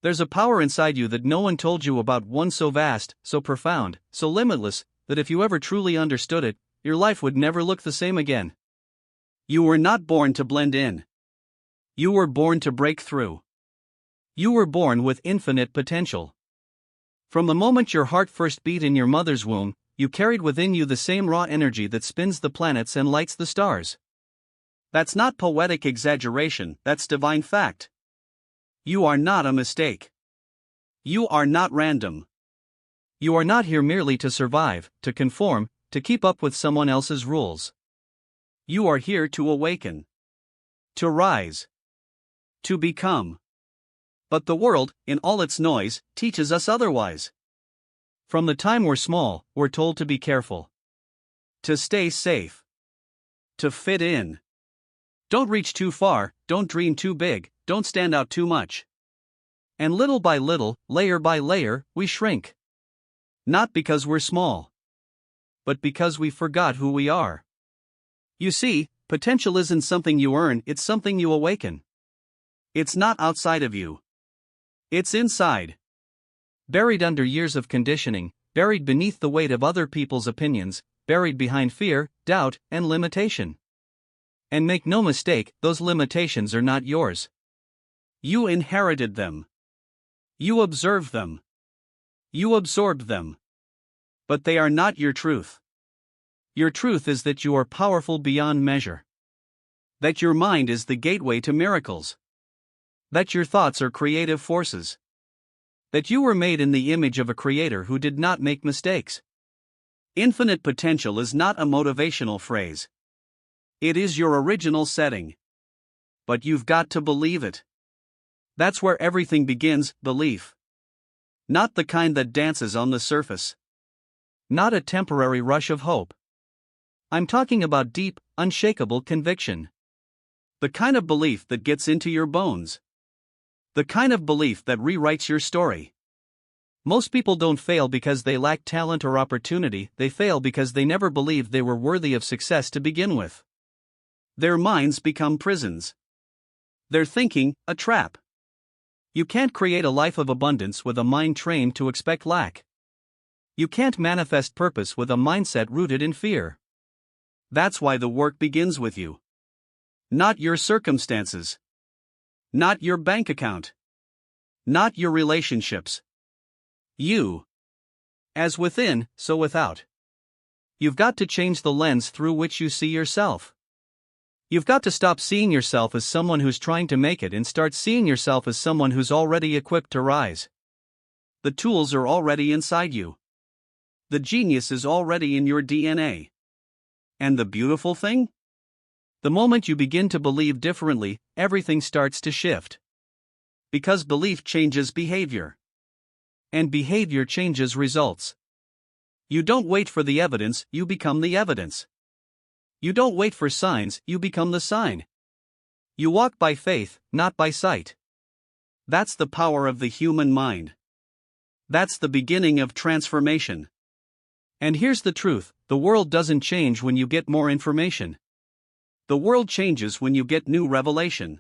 There's a power inside you that no one told you about, one so vast, so profound, so limitless, that if you ever truly understood it, your life would never look the same again. You were not born to blend in. You were born to break through. You were born with infinite potential. From the moment your heart first beat in your mother's womb, you carried within you the same raw energy that spins the planets and lights the stars. That's not poetic exaggeration, that's divine fact. You are not a mistake. You are not random. You are not here merely to survive, to conform, to keep up with someone else's rules. You are here to awaken. To rise. To become. But the world, in all its noise, teaches us otherwise. From the time we're small, we're told to be careful. To stay safe. To fit in. Don't reach too far, don't dream too big, don't stand out too much. And little by little, layer by layer, we shrink. Not because we're small, but because we forgot who we are. You see, potential isn't something you earn, it's something you awaken. It's not outside of you. It's inside. Buried under years of conditioning, buried beneath the weight of other people's opinions, buried behind fear, doubt, and limitation. And make no mistake, those limitations are not yours. You inherited them. You observed them. You absorbed them. But they are not your truth. Your truth is that you are powerful beyond measure. That your mind is the gateway to miracles. That your thoughts are creative forces. That you were made in the image of a creator who did not make mistakes. Infinite potential is not a motivational phrase. It is your original setting. But you've got to believe it. That's where everything begins, belief. Not the kind that dances on the surface. Not a temporary rush of hope. I'm talking about deep, unshakable conviction. The kind of belief that gets into your bones. The kind of belief that rewrites your story. Most people don't fail because they lack talent or opportunity, they fail because they never believed they were worthy of success to begin with. Their minds become prisons. Their thinking, a trap. You can't create a life of abundance with a mind trained to expect lack. You can't manifest purpose with a mindset rooted in fear. That's why the work begins with you. Not your circumstances. Not your bank account. Not your relationships. You. As within, so without. You've got to change the lens through which you see yourself. You've got to stop seeing yourself as someone who's trying to make it and start seeing yourself as someone who's already equipped to rise. The tools are already inside you. The genius is already in your DNA. And the beautiful thing? The moment you begin to believe differently, everything starts to shift. Because belief changes behavior. And behavior changes results. You don't wait for the evidence, you become the evidence. You don't wait for signs, you become the sign. You walk by faith, not by sight. That's the power of the human mind. That's the beginning of transformation. And here's the truth, the world doesn't change when you get more information. The world changes when you get new revelation.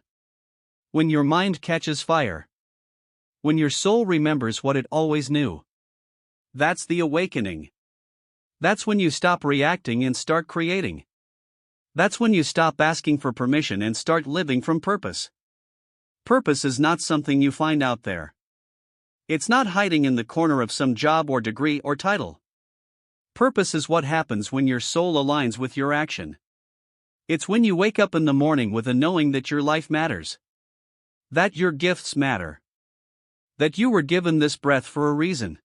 When your mind catches fire. When your soul remembers what it always knew. That's the awakening. That's when you stop reacting and start creating. That's when you stop asking for permission and start living from purpose. Purpose is not something you find out there. It's not hiding in the corner of some job or degree or title. Purpose is what happens when your soul aligns with your action. It's when you wake up in the morning with a knowing that your life matters. That your gifts matter. That you were given this breath for a reason.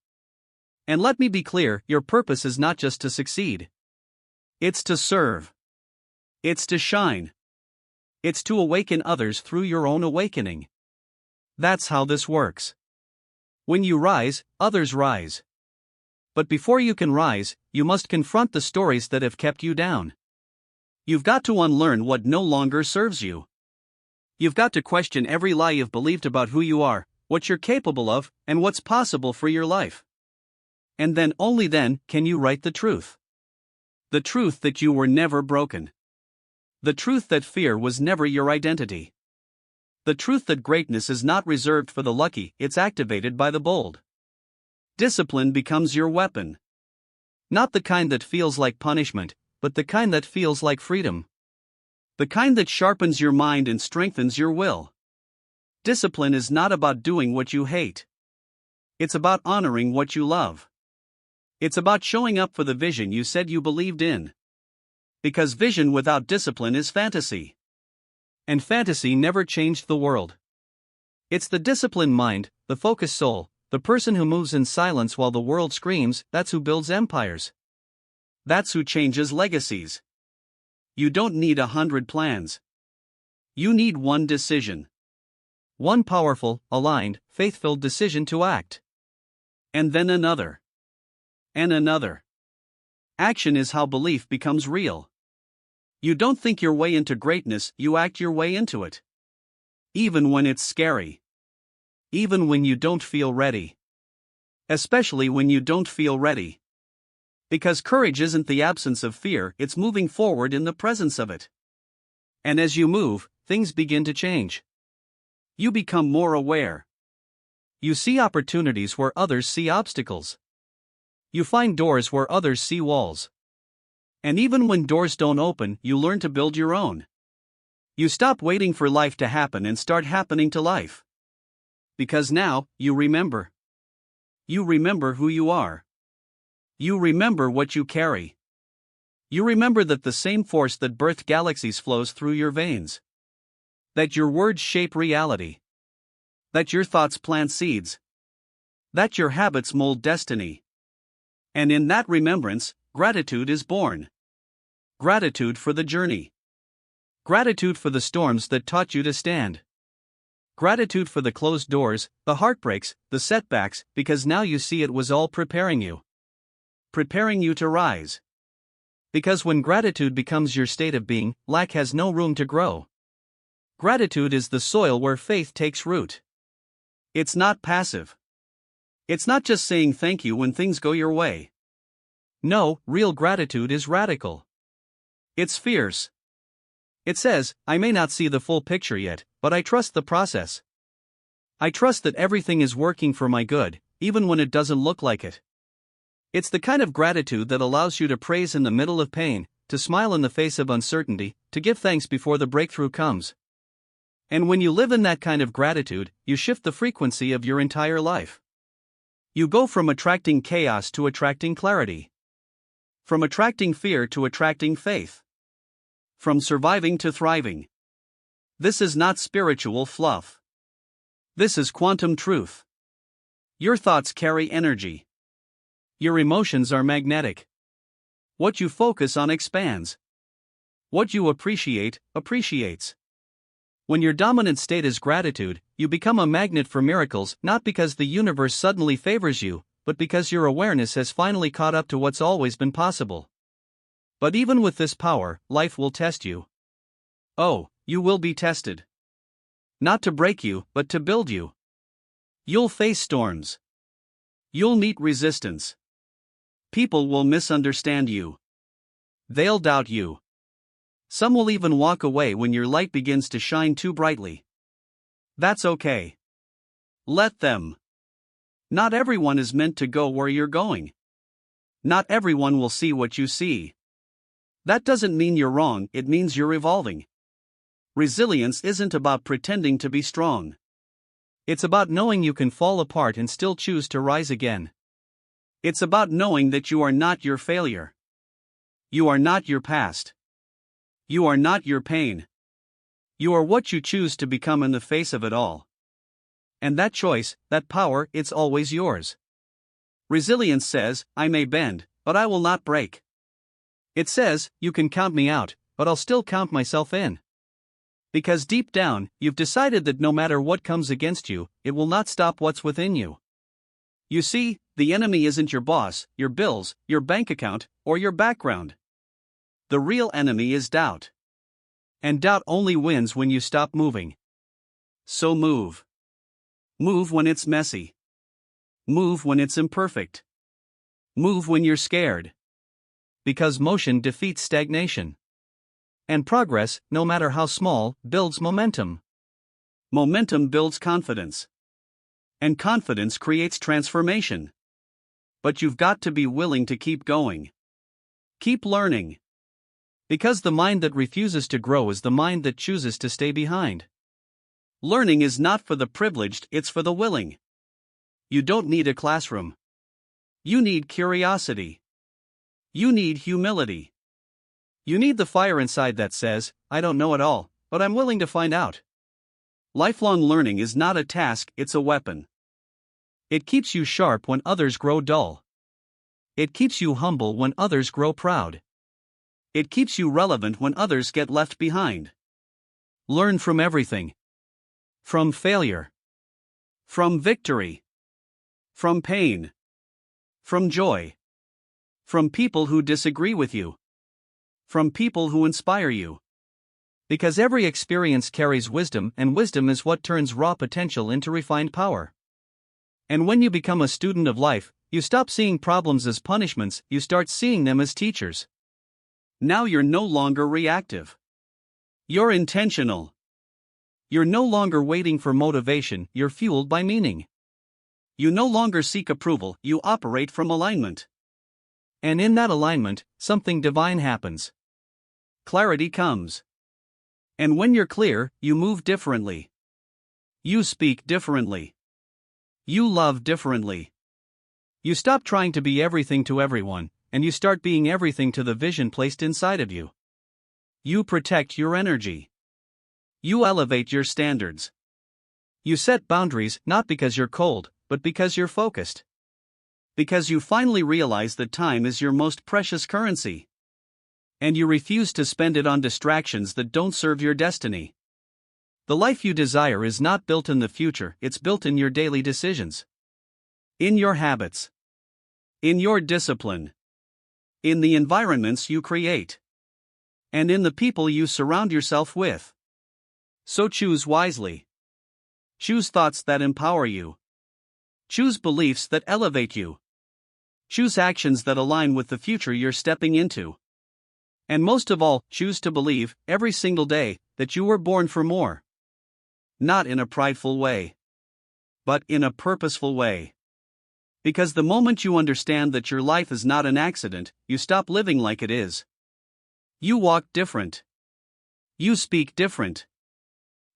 And let me be clear, your purpose is not just to succeed. It's to serve. It's to shine. It's to awaken others through your own awakening. That's how this works. When you rise, others rise. But before you can rise, you must confront the stories that have kept you down. You've got to unlearn what no longer serves you. You've got to question every lie you've believed about who you are, what you're capable of, and what's possible for your life. And then, only then, can you write the truth. The truth that you were never broken. The truth that fear was never your identity. The truth that greatness is not reserved for the lucky, it's activated by the bold. Discipline becomes your weapon. Not the kind that feels like punishment, but the kind that feels like freedom. The kind that sharpens your mind and strengthens your will. Discipline is not about doing what you hate. It's about honoring what you love. It's about showing up for the vision you said you believed in. Because vision without discipline is fantasy. And fantasy never changed the world. It's the disciplined mind, the focused soul, the person who moves in silence while the world screams, that's who builds empires. That's who changes legacies. You don't need 100 plans. You need one decision. One powerful, aligned, faith-filled decision to act. And then another. And another. Action is how belief becomes real. You don't think your way into greatness, you act your way into it. Even when it's scary. Even when you don't feel ready. Especially when you don't feel ready. Because courage isn't the absence of fear, it's moving forward in the presence of it. And as you move, things begin to change. You become more aware. You see opportunities where others see obstacles. You find doors where others see walls. And even when doors don't open, you learn to build your own. You stop waiting for life to happen and start happening to life. Because now, you remember. You remember who you are. You remember what you carry. You remember that the same force that birthed galaxies flows through your veins. That your words shape reality. That your thoughts plant seeds. That your habits mold destiny. And in that remembrance, gratitude is born. Gratitude for the journey. Gratitude for the storms that taught you to stand. Gratitude for the closed doors, the heartbreaks, the setbacks, because now you see it was all preparing you. Preparing you to rise. Because when gratitude becomes your state of being, lack has no room to grow. Gratitude is the soil where faith takes root. It's not passive. It's not just saying thank you when things go your way. No, real gratitude is radical. It's fierce. It says, I may not see the full picture yet, but I trust the process. I trust that everything is working for my good, even when it doesn't look like it. It's the kind of gratitude that allows you to praise in the middle of pain, to smile in the face of uncertainty, to give thanks before the breakthrough comes. And when you live in that kind of gratitude, you shift the frequency of your entire life. You go from attracting chaos to attracting clarity. From attracting fear to attracting faith. From surviving to thriving. This is not spiritual fluff. This is quantum truth. Your thoughts carry energy. Your emotions are magnetic. What you focus on expands. What you appreciate, appreciates. When your dominant state is gratitude, you become a magnet for miracles, not because the universe suddenly favors you, but because your awareness has finally caught up to what's always been possible. But even with this power, life will test you. Oh, you will be tested. Not to break you, but to build you. You'll face storms. You'll meet resistance. People will misunderstand you. They'll doubt you. Some will even walk away when your light begins to shine too brightly. That's okay. Let them. Not everyone is meant to go where you're going. Not everyone will see what you see. That doesn't mean you're wrong, it means you're evolving. Resilience isn't about pretending to be strong. It's about knowing you can fall apart and still choose to rise again. It's about knowing that you are not your failure. You are not your past. You are not your pain. You are what you choose to become in the face of it all. And that choice, that power, it's always yours. Resilience says, I may bend, but I will not break. It says, you can count me out, but I'll still count myself in. Because deep down, you've decided that no matter what comes against you, it will not stop what's within you. You see, the enemy isn't your boss, your bills, your bank account, or your background. The real enemy is doubt. And doubt only wins when you stop moving. So move. Move when it's messy. Move when it's imperfect. Move when you're scared. Because motion defeats stagnation. And progress, no matter how small, builds momentum. Momentum builds confidence. And confidence creates transformation. But you've got to be willing to keep going. Keep learning. Because the mind that refuses to grow is the mind that chooses to stay behind. Learning is not for the privileged, it's for the willing. You don't need a classroom. You need curiosity. You need humility. You need the fire inside that says, I don't know it all, but I'm willing to find out. Lifelong learning is not a task, it's a weapon. It keeps you sharp when others grow dull. It keeps you humble when others grow proud. It keeps you relevant when others get left behind. Learn from everything. From failure. From victory. From pain. From joy. From people who disagree with you. From people who inspire you. Because every experience carries wisdom, and wisdom is what turns raw potential into refined power. And when you become a student of life, you stop seeing problems as punishments, you start seeing them as teachers. Now you're no longer reactive. You're intentional. You're no longer waiting for motivation, you're fueled by meaning. You no longer seek approval, you operate from alignment. And in that alignment, something divine happens. Clarity comes. And when you're clear, you move differently. You speak differently. You love differently. You stop trying to be everything to everyone, and you start being everything to the vision placed inside of you. You protect your energy. You elevate your standards. You set boundaries not because you're cold, but because you're focused. Because you finally realize that time is your most precious currency. And you refuse to spend it on distractions that don't serve your destiny. The life you desire is not built in the future, it's built in your daily decisions. In your habits. In your discipline. In the environments you create. And in the people you surround yourself with. So choose wisely. Choose thoughts that empower you. Choose beliefs that elevate you. Choose actions that align with the future you're stepping into. And most of all, choose to believe, every single day, that you were born for more. Not in a prideful way. But in a purposeful way. Because the moment you understand that your life is not an accident, you stop living like it is. You walk different. You speak different.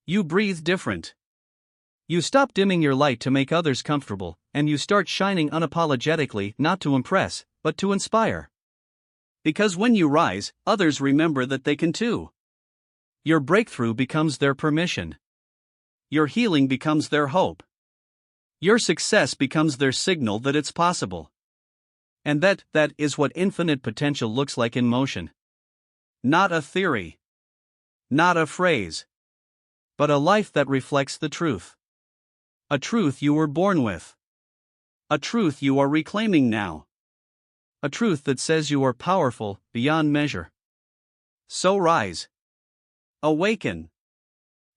You breathe different. You stop dimming your light to make others comfortable, and you start shining unapologetically, not to impress, but to inspire. Because when you rise, others remember that they can too. Your breakthrough becomes their permission. Your healing becomes their hope. Your success becomes their signal that it's possible. And that is what infinite potential looks like in motion. Not a theory. Not a phrase. But a life that reflects the truth. A truth you were born with. A truth you are reclaiming now. A truth that says you are powerful, beyond measure. So rise. Awaken.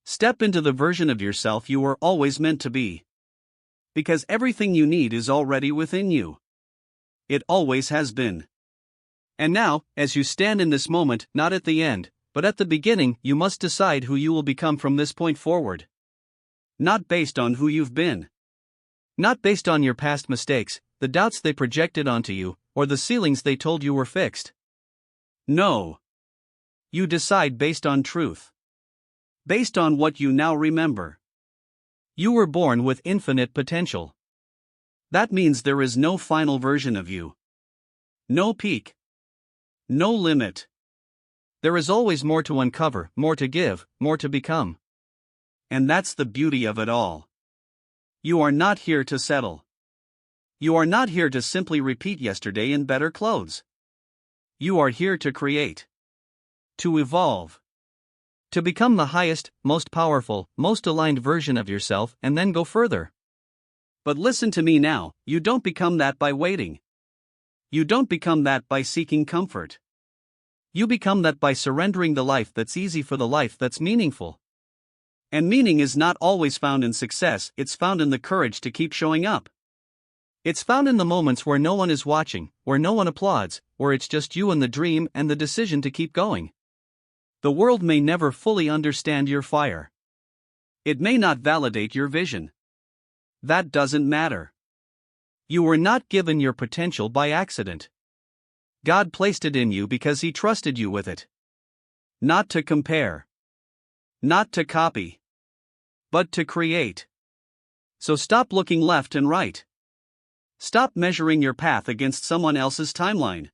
Step into the version of yourself you were always meant to be. Because everything you need is already within you. It always has been. And now, as you stand in this moment, not at the end, but at the beginning, you must decide who you will become from this point forward. Not based on who you've been. Not based on your past mistakes, the doubts they projected onto you, or the ceilings they told you were fixed. No. You decide based on truth. Based on what you now remember. You were born with infinite potential. That means there is no final version of you. No peak. No limit. There is always more to uncover, more to give, more to become. And that's the beauty of it all. You are not here to settle. You are not here to simply repeat yesterday in better clothes. You are here to create. To evolve. To become the highest, most powerful, most aligned version of yourself and then go further. But listen to me now, you don't become that by waiting. You don't become that by seeking comfort. You become that by surrendering the life that's easy for the life that's meaningful. And meaning is not always found in success, it's found in the courage to keep showing up. It's found in the moments where no one is watching, where no one applauds, where it's just you and the dream and the decision to keep going. The world may never fully understand your fire. It may not validate your vision. That doesn't matter. You were not given your potential by accident. God placed it in you because He trusted you with it. Not to compare. Not to copy. But to create. So stop looking left and right. Stop measuring your path against someone else's timeline.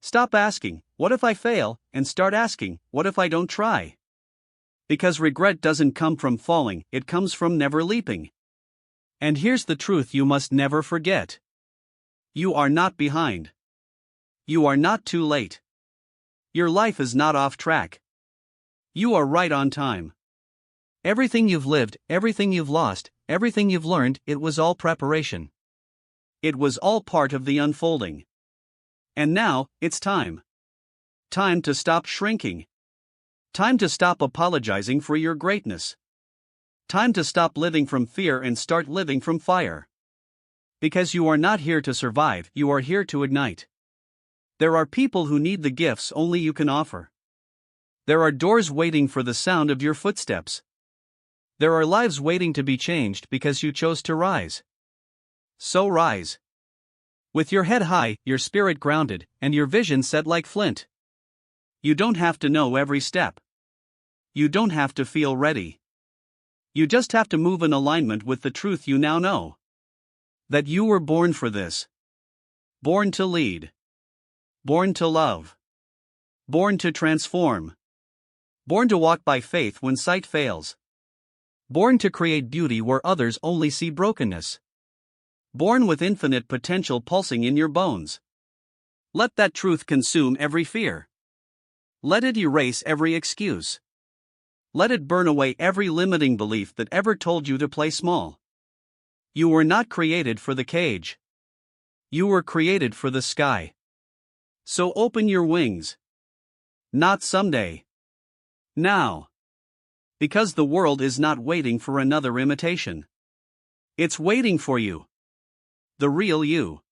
Stop asking, "What if I fail?" and start asking, "What if I don't try?" Because regret doesn't come from falling, it comes from never leaping. And here's the truth you must never forget. You are not behind. You are not too late. Your life is not off track. You are right on time. Everything you've lived, everything you've lost, everything you've learned, it was all preparation. It was all part of the unfolding. And now, it's time. Time to stop shrinking. Time to stop apologizing for your greatness. Time to stop living from fear and start living from fire. Because you are not here to survive, you are here to ignite. There are people who need the gifts only you can offer. There are doors waiting for the sound of your footsteps. There are lives waiting to be changed because you chose to rise. So rise. With your head high, your spirit grounded, and your vision set like flint. You don't have to know every step. You don't have to feel ready. You just have to move in alignment with the truth you now know. That you were born for this. Born to lead. Born to love. Born to transform. Born to walk by faith when sight fails. Born to create beauty where others only see brokenness. Born with infinite potential pulsing in your bones. Let that truth consume every fear. Let it erase every excuse. Let it burn away every limiting belief that ever told you to play small. You were not created for the cage. You were created for the sky. So open your wings. Not someday. Now. Because the world is not waiting for another imitation. It's waiting for you. The real you.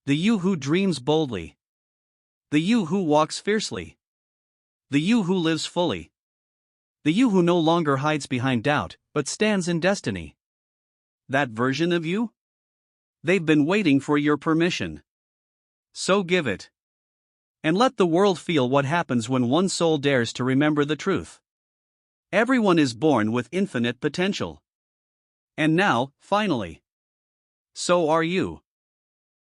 The you who dreams boldly. The you who walks fiercely. The you who lives fully. The you who no longer hides behind doubt, but stands in destiny. That version of you? They've been waiting for your permission. So give it. And let the world feel what happens when one soul dares to remember the truth. Everyone is born with infinite potential. And now, finally. So are you.